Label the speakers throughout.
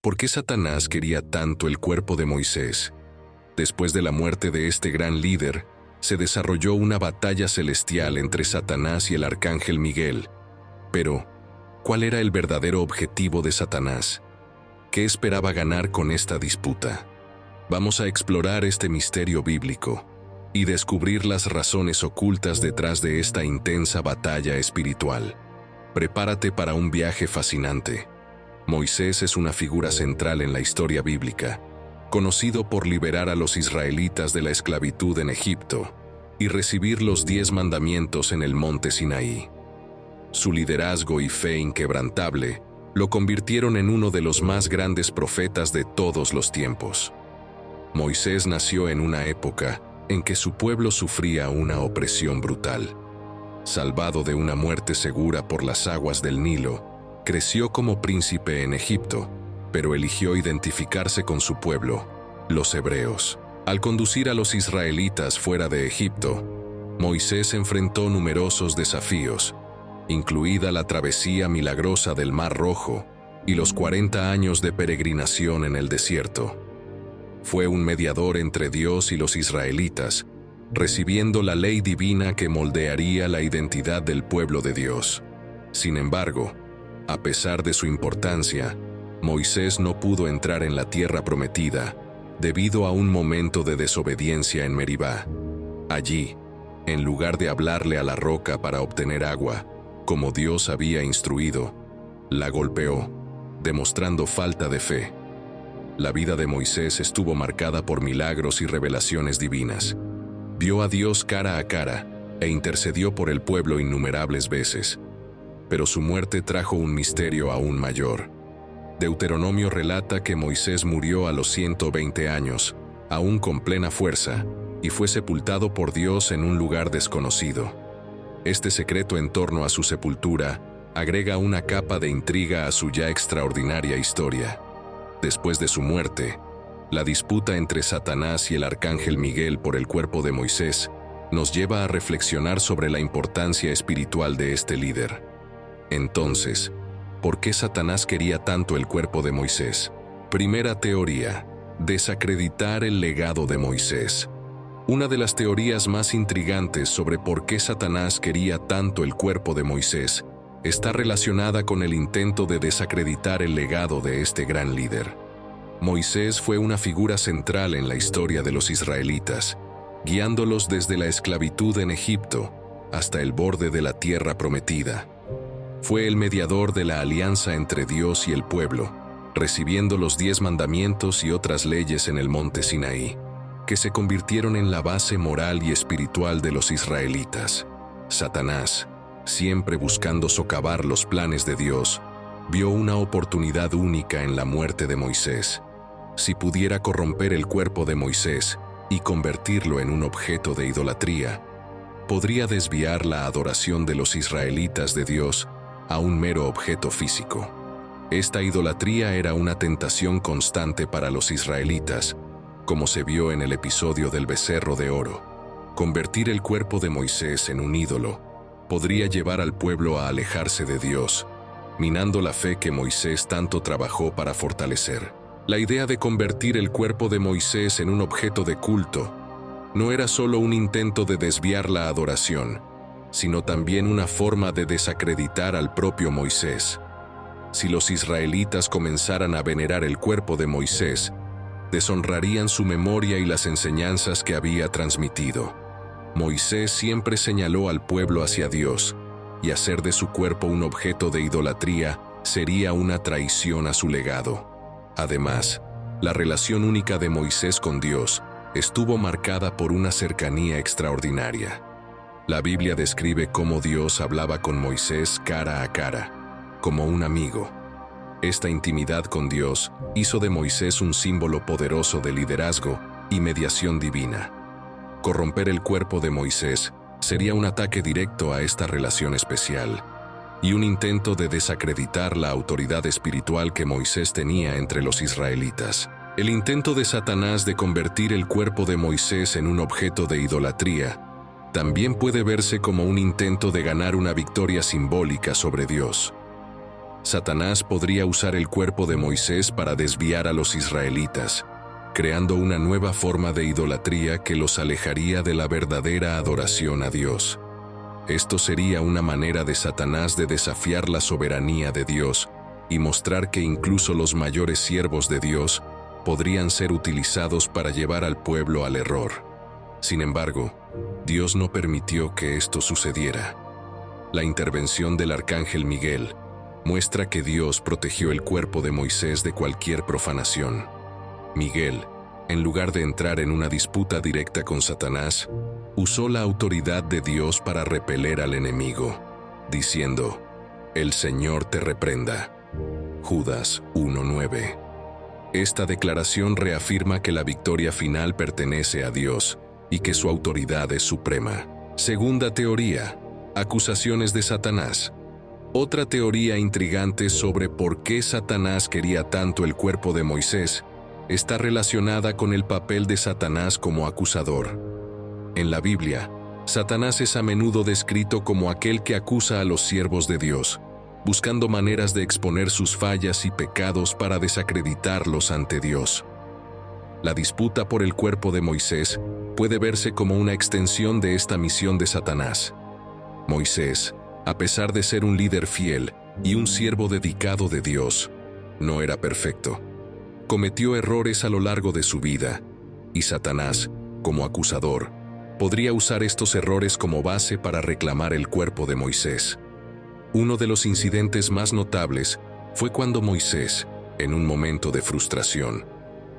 Speaker 1: ¿Por qué Satanás quería tanto el cuerpo de Moisés? Después de la muerte de este gran líder, se desarrolló una batalla celestial entre Satanás y el arcángel Miguel. Pero, ¿cuál era el verdadero objetivo de Satanás? ¿Qué esperaba ganar con esta disputa? Vamos a explorar este misterio bíblico y descubrir las razones ocultas detrás de esta intensa batalla espiritual. Prepárate para un viaje fascinante. Moisés es una figura central en la historia bíblica, conocido por liberar a los israelitas de la esclavitud en Egipto y recibir los 10 mandamientos en el monte Sinaí. Su liderazgo y fe inquebrantable lo convirtieron en uno de los más grandes profetas de todos los tiempos. Moisés nació en una época en que su pueblo sufría una opresión brutal. Salvado de una muerte segura por las aguas del Nilo, creció como príncipe en Egipto, pero eligió identificarse con su pueblo, los hebreos. Al conducir a los israelitas fuera de Egipto, Moisés enfrentó numerosos desafíos, incluida la travesía milagrosa del Mar Rojo y los 40 años de peregrinación en el desierto. Fue un mediador entre Dios y los israelitas, recibiendo la ley divina que moldearía la identidad del pueblo de Dios. Sin embargo, a pesar de su importancia, Moisés no pudo entrar en la tierra prometida debido a un momento de desobediencia en Meribá. Allí, en lugar de hablarle a la roca para obtener agua, como Dios había instruido, la golpeó, demostrando falta de fe. La vida de Moisés estuvo marcada por milagros y revelaciones divinas. Vio a Dios cara a cara e intercedió por el pueblo innumerables veces. Pero su muerte trajo un misterio aún mayor. Deuteronomio relata que Moisés murió a los 120 años, aún con plena fuerza, y fue sepultado por Dios en un lugar desconocido. Este secreto en torno a su sepultura agrega una capa de intriga a su ya extraordinaria historia. Después de su muerte, la disputa entre Satanás y el arcángel Miguel por el cuerpo de Moisés nos lleva a reflexionar sobre la importancia espiritual de este líder. Entonces, ¿por qué Satanás quería tanto el cuerpo de Moisés? Primera teoría: desacreditar el legado de Moisés. Una de las teorías más intrigantes sobre por qué Satanás quería tanto el cuerpo de Moisés está relacionada con el intento de desacreditar el legado de este gran líder. Moisés fue una figura central en la historia de los israelitas, guiándolos desde la esclavitud en Egipto hasta el borde de la tierra prometida. Fue el mediador de la alianza entre Dios y el pueblo, recibiendo los 10 mandamientos y otras leyes en el monte Sinaí, que se convirtieron en la base moral y espiritual de los israelitas. Satanás, siempre buscando socavar los planes de Dios, vio una oportunidad única en la muerte de Moisés. Si pudiera corromper el cuerpo de Moisés y convertirlo en un objeto de idolatría, podría desviar la adoración de los israelitas de Dios a un mero objeto físico. Esta idolatría era una tentación constante para los israelitas, como se vio en el episodio del becerro de oro. Convertir el cuerpo de Moisés en un ídolo podría llevar al pueblo a alejarse de Dios, minando la fe que Moisés tanto trabajó para fortalecer. La idea de convertir el cuerpo de Moisés en un objeto de culto no era solo un intento de desviar la adoración, sino también una forma de desacreditar al propio Moisés. Si los israelitas comenzaran a venerar el cuerpo de Moisés, deshonrarían su memoria y las enseñanzas que había transmitido. Moisés siempre señaló al pueblo hacia Dios, y hacer de su cuerpo un objeto de idolatría sería una traición a su legado. Además, la relación única de Moisés con Dios estuvo marcada por una cercanía extraordinaria. La Biblia describe cómo Dios hablaba con Moisés cara a cara, como un amigo. Esta intimidad con Dios hizo de Moisés un símbolo poderoso de liderazgo y mediación divina. Corromper el cuerpo de Moisés sería un ataque directo a esta relación especial y un intento de desacreditar la autoridad espiritual que Moisés tenía entre los israelitas. El intento de Satanás de convertir el cuerpo de Moisés en un objeto de idolatría también puede verse como un intento de ganar una victoria simbólica sobre Dios. Satanás podría usar el cuerpo de Moisés para desviar a los israelitas, creando una nueva forma de idolatría que los alejaría de la verdadera adoración a Dios. Esto sería una manera de Satanás de desafiar la soberanía de Dios y mostrar que incluso los mayores siervos de Dios podrían ser utilizados para llevar al pueblo al error. Sin embargo, Dios no permitió que esto sucediera. La intervención del arcángel Miguel muestra que Dios protegió el cuerpo de Moisés de cualquier profanación. Miguel, en lugar de entrar en una disputa directa con Satanás, usó la autoridad de Dios para repeler al enemigo, diciendo: «El Señor te reprenda». Judas 1:9. Esta declaración reafirma que la victoria final pertenece a Dios y que su autoridad es suprema. Segunda teoría: acusaciones de Satanás. Otra teoría intrigante sobre por qué Satanás quería tanto el cuerpo de Moisés está relacionada con el papel de Satanás como acusador. En la Biblia, Satanás es a menudo descrito como aquel que acusa a los siervos de Dios, buscando maneras de exponer sus fallas y pecados para desacreditarlos ante Dios. La disputa por el cuerpo de Moisés puede verse como una extensión de esta misión de Satanás. Moisés, a pesar de ser un líder fiel y un siervo dedicado de Dios, no era perfecto. Cometió errores a lo largo de su vida, y Satanás, como acusador, podría usar estos errores como base para reclamar el cuerpo de Moisés. Uno de los incidentes más notables fue cuando Moisés, en un momento de frustración,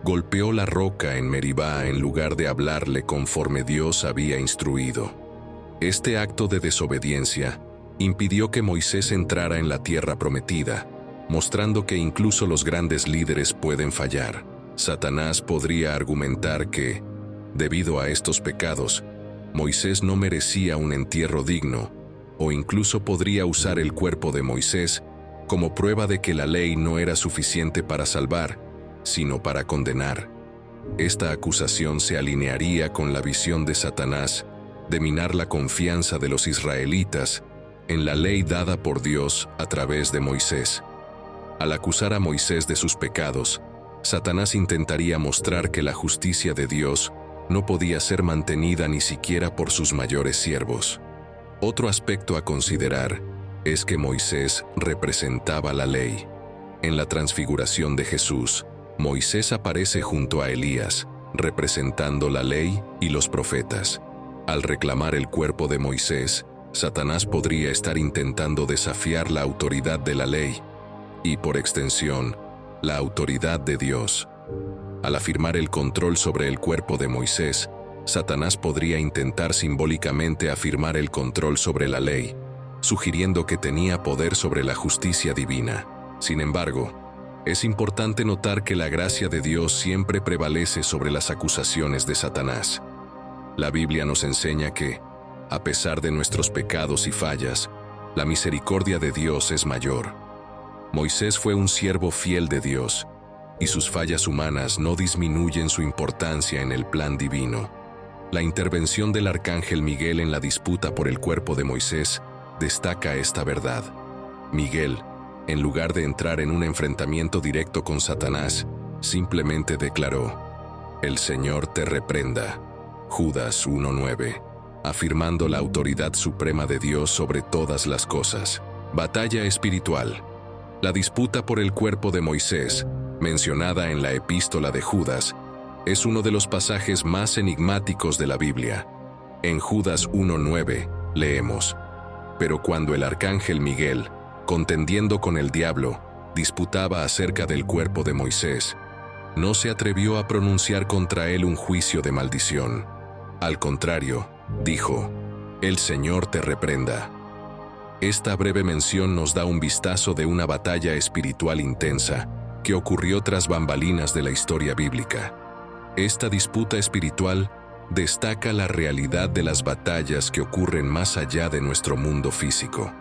Speaker 1: golpeó la roca en Meribá en lugar de hablarle conforme Dios había instruido. Este acto de desobediencia impidió que Moisés entrara en la tierra prometida, mostrando que incluso los grandes líderes pueden fallar. Satanás podría argumentar que, debido a estos pecados, Moisés no merecía un entierro digno, o incluso podría usar el cuerpo de Moisés como prueba de que la ley no era suficiente para salvar, sino para condenar. Esta acusación se alinearía con la visión de Satanás de minar la confianza de los israelitas en la ley dada por Dios a través de Moisés. Al acusar a Moisés de sus pecados, Satanás intentaría mostrar que la justicia de Dios no podía ser mantenida ni siquiera por sus mayores siervos. Otro aspecto a considerar es que Moisés representaba la ley. En la transfiguración de Jesús, Moisés aparece junto a Elías, representando la ley y los profetas. Al reclamar el cuerpo de Moisés, Satanás podría estar intentando desafiar la autoridad de la ley y, por extensión, la autoridad de Dios. Al afirmar el control sobre el cuerpo de Moisés, Satanás podría intentar simbólicamente afirmar el control sobre la ley, sugiriendo que tenía poder sobre la justicia divina. Sin embargo, es importante notar que la gracia de Dios siempre prevalece sobre las acusaciones de Satanás. La Biblia nos enseña que, a pesar de nuestros pecados y fallas, la misericordia de Dios es mayor. Moisés fue un siervo fiel de Dios, y sus fallas humanas no disminuyen su importancia en el plan divino. La intervención del arcángel Miguel en la disputa por el cuerpo de Moisés destaca esta verdad. Miguel, en lugar de entrar en un enfrentamiento directo con Satanás, simplemente declaró: «El Señor te reprenda». Judas 1:9, afirmando la autoridad suprema de Dios sobre todas las cosas. Batalla espiritual. La disputa por el cuerpo de Moisés, mencionada en la epístola de Judas, es uno de los pasajes más enigmáticos de la Biblia. En Judas 1:9 leemos: «Pero cuando el arcángel Miguel, contendiendo con el diablo, disputaba acerca del cuerpo de Moisés, no se atrevió a pronunciar contra él un juicio de maldición. Al contrario, dijo: «El Señor te reprenda». Esta breve mención nos da un vistazo de una batalla espiritual intensa que ocurrió tras bambalinas de la historia bíblica. Esta disputa espiritual destaca la realidad de las batallas que ocurren más allá de nuestro mundo físico.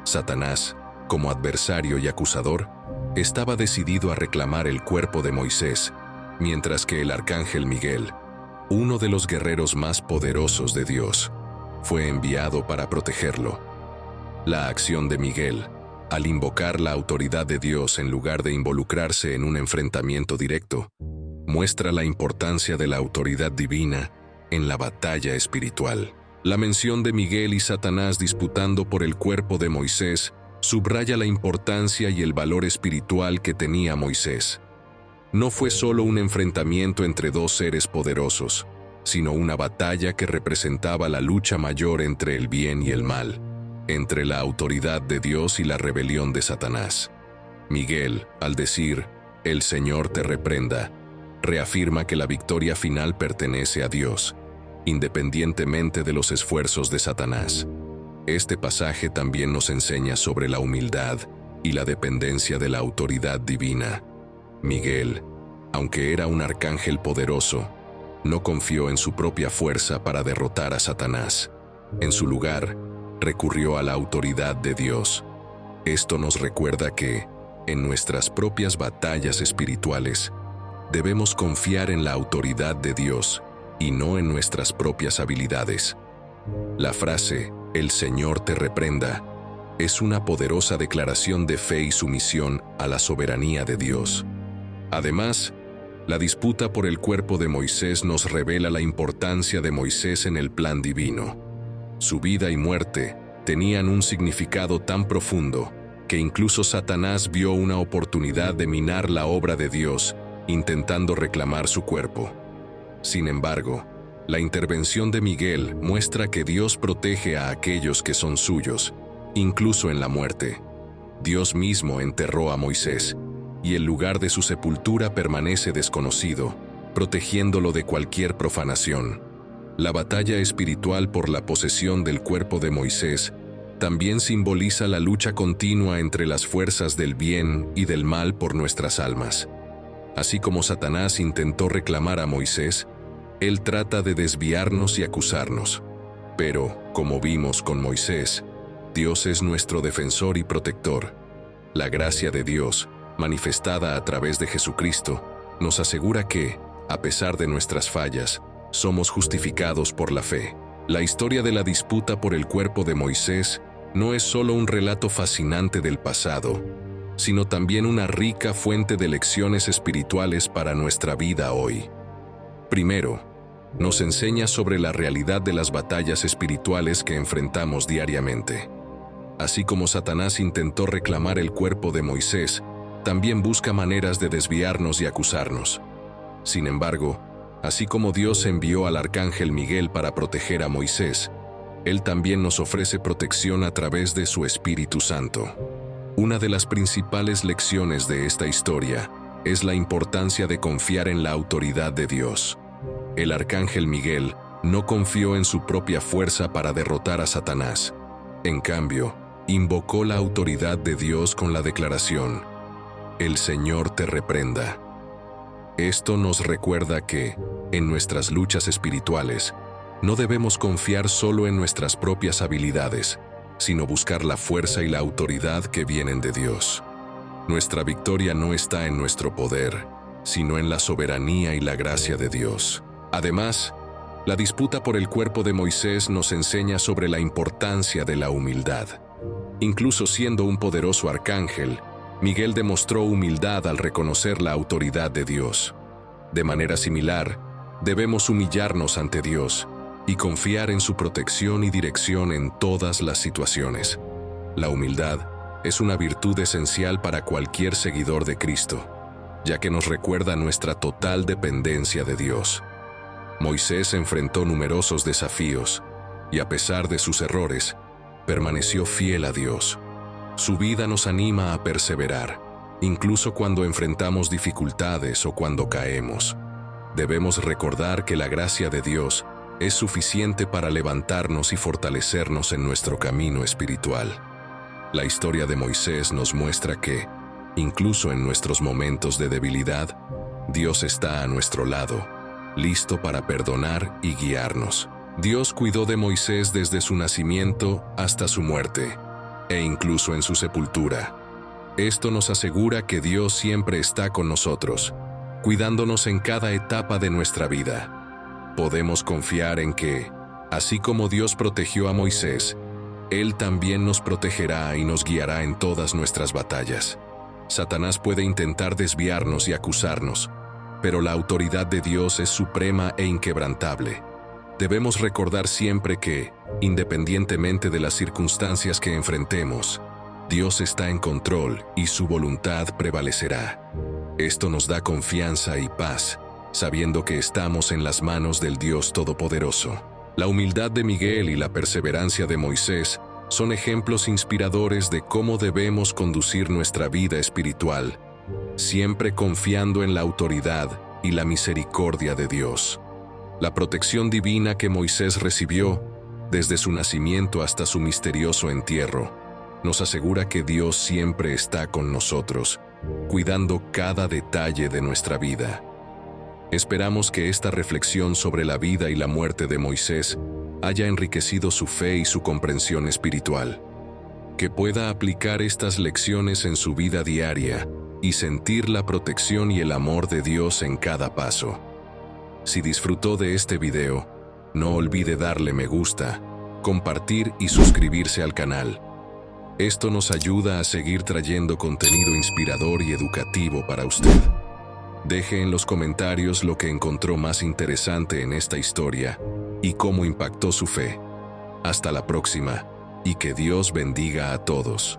Speaker 1: Satanás, como adversario y acusador, estaba decidido a reclamar el cuerpo de Moisés, mientras que el arcángel Miguel, uno de los guerreros más poderosos de Dios, fue enviado para protegerlo. La acción de Miguel Al invocar la autoridad de Dios en lugar de involucrarse en un enfrentamiento directo, muestra la importancia de la autoridad divina en la batalla espiritual. La mención de Miguel y Satanás disputando por el cuerpo de Moisés subraya la importancia y el valor espiritual que tenía Moisés. No fue solo un enfrentamiento entre dos seres poderosos, sino una batalla que representaba la lucha mayor entre el bien y el mal, entre la autoridad de Dios y la rebelión de Satanás. Miguel, al decir, "El Señor te reprenda", reafirma que la victoria final pertenece a Dios, independientemente de los esfuerzos de Satanás. Este pasaje también nos enseña sobre la humildad y la dependencia de la autoridad divina. Miguel, aunque era un arcángel poderoso, no confió en su propia fuerza para derrotar a Satanás. En su lugar, recurrió a la autoridad de Dios. Esto nos recuerda que, en nuestras propias batallas espirituales, debemos confiar en la autoridad de Dios y no en nuestras propias habilidades. La frase, "El Señor te reprenda", es una poderosa declaración de fe y sumisión a la soberanía de Dios. Además, la disputa por el cuerpo de Moisés nos revela la importancia de Moisés en el plan divino. Su vida y muerte tenían un significado tan profundo que incluso Satanás vio una oportunidad de minar la obra de Dios, intentando reclamar su cuerpo. Sin embargo, la intervención de Miguel muestra que Dios protege a aquellos que son suyos, incluso en la muerte. Dios mismo enterró a Moisés, y el lugar de su sepultura permanece desconocido, protegiéndolo de cualquier profanación. La batalla espiritual por la posesión del cuerpo de Moisés también simboliza la lucha continua entre las fuerzas del bien y del mal por nuestras almas. Así como Satanás intentó reclamar a Moisés, él trata de desviarnos y acusarnos. Pero, como vimos con Moisés, Dios es nuestro defensor y protector. La gracia de Dios, manifestada a través de Jesucristo, nos asegura que, a pesar de nuestras fallas, somos justificados por la fe. La historia de la disputa por el cuerpo de Moisés no es solo un relato fascinante del pasado, sino también una rica fuente de lecciones espirituales para nuestra vida hoy. Primero, nos enseña sobre la realidad de las batallas espirituales que enfrentamos diariamente. Así como Satanás intentó reclamar el cuerpo de Moisés, también busca maneras de desviarnos y acusarnos. Sin embargo, así como Dios envió al arcángel Miguel para proteger a Moisés, Él también nos ofrece protección a través de su Espíritu Santo. Una de las principales lecciones de esta historia es la importancia de confiar en la autoridad de Dios. El arcángel Miguel no confió en su propia fuerza para derrotar a Satanás. En cambio, invocó la autoridad de Dios con la declaración, "El Señor te reprenda". Esto nos recuerda que, en nuestras luchas espirituales, no debemos confiar solo en nuestras propias habilidades, sino buscar la fuerza y la autoridad que vienen de Dios. Nuestra victoria no está en nuestro poder, sino en la soberanía y la gracia de Dios. Además, la disputa por el cuerpo de Moisés nos enseña sobre la importancia de la humildad. Incluso siendo un poderoso arcángel, Miguel demostró humildad al reconocer la autoridad de Dios. De manera similar, debemos humillarnos ante Dios y confiar en su protección y dirección en todas las situaciones. La humildad es una virtud esencial para cualquier seguidor de Cristo, ya que nos recuerda nuestra total dependencia de Dios. Moisés enfrentó numerosos desafíos y, a pesar de sus errores, permaneció fiel a Dios. Su vida nos anima a perseverar, incluso cuando enfrentamos dificultades o cuando caemos. Debemos recordar que la gracia de Dios es suficiente para levantarnos y fortalecernos en nuestro camino espiritual. La historia de Moisés nos muestra que, incluso en nuestros momentos de debilidad, Dios está a nuestro lado, listo para perdonar y guiarnos. Dios cuidó de Moisés desde su nacimiento hasta su muerte, e incluso en su sepultura. Esto nos asegura que Dios siempre está con nosotros, cuidándonos en cada etapa de nuestra vida. Podemos confiar en que, así como Dios protegió a Moisés, Él también nos protegerá y nos guiará en todas nuestras batallas. Satanás puede intentar desviarnos y acusarnos, pero la autoridad de Dios es suprema e inquebrantable. Debemos recordar siempre que, independientemente de las circunstancias que enfrentemos, Dios está en control y su voluntad prevalecerá. Esto nos da confianza y paz, sabiendo que estamos en las manos del Dios Todopoderoso. La humildad de Miguel y la perseverancia de Moisés son ejemplos inspiradores de cómo debemos conducir nuestra vida espiritual, siempre confiando en la autoridad y la misericordia de Dios. La protección divina que Moisés recibió, desde su nacimiento hasta su misterioso entierro, nos asegura que Dios siempre está con nosotros, cuidando cada detalle de nuestra vida. Esperamos que esta reflexión sobre la vida y la muerte de Moisés haya enriquecido su fe y su comprensión espiritual, que pueda aplicar estas lecciones en su vida diaria y sentir la protección y el amor de Dios en cada paso. Si disfrutó de este video, no olvide darle me gusta, compartir y suscribirse al canal. Esto nos ayuda a seguir trayendo contenido inspirador y educativo para usted. Deje en los comentarios lo que encontró más interesante en esta historia y cómo impactó su fe. Hasta la próxima, y que Dios bendiga a todos.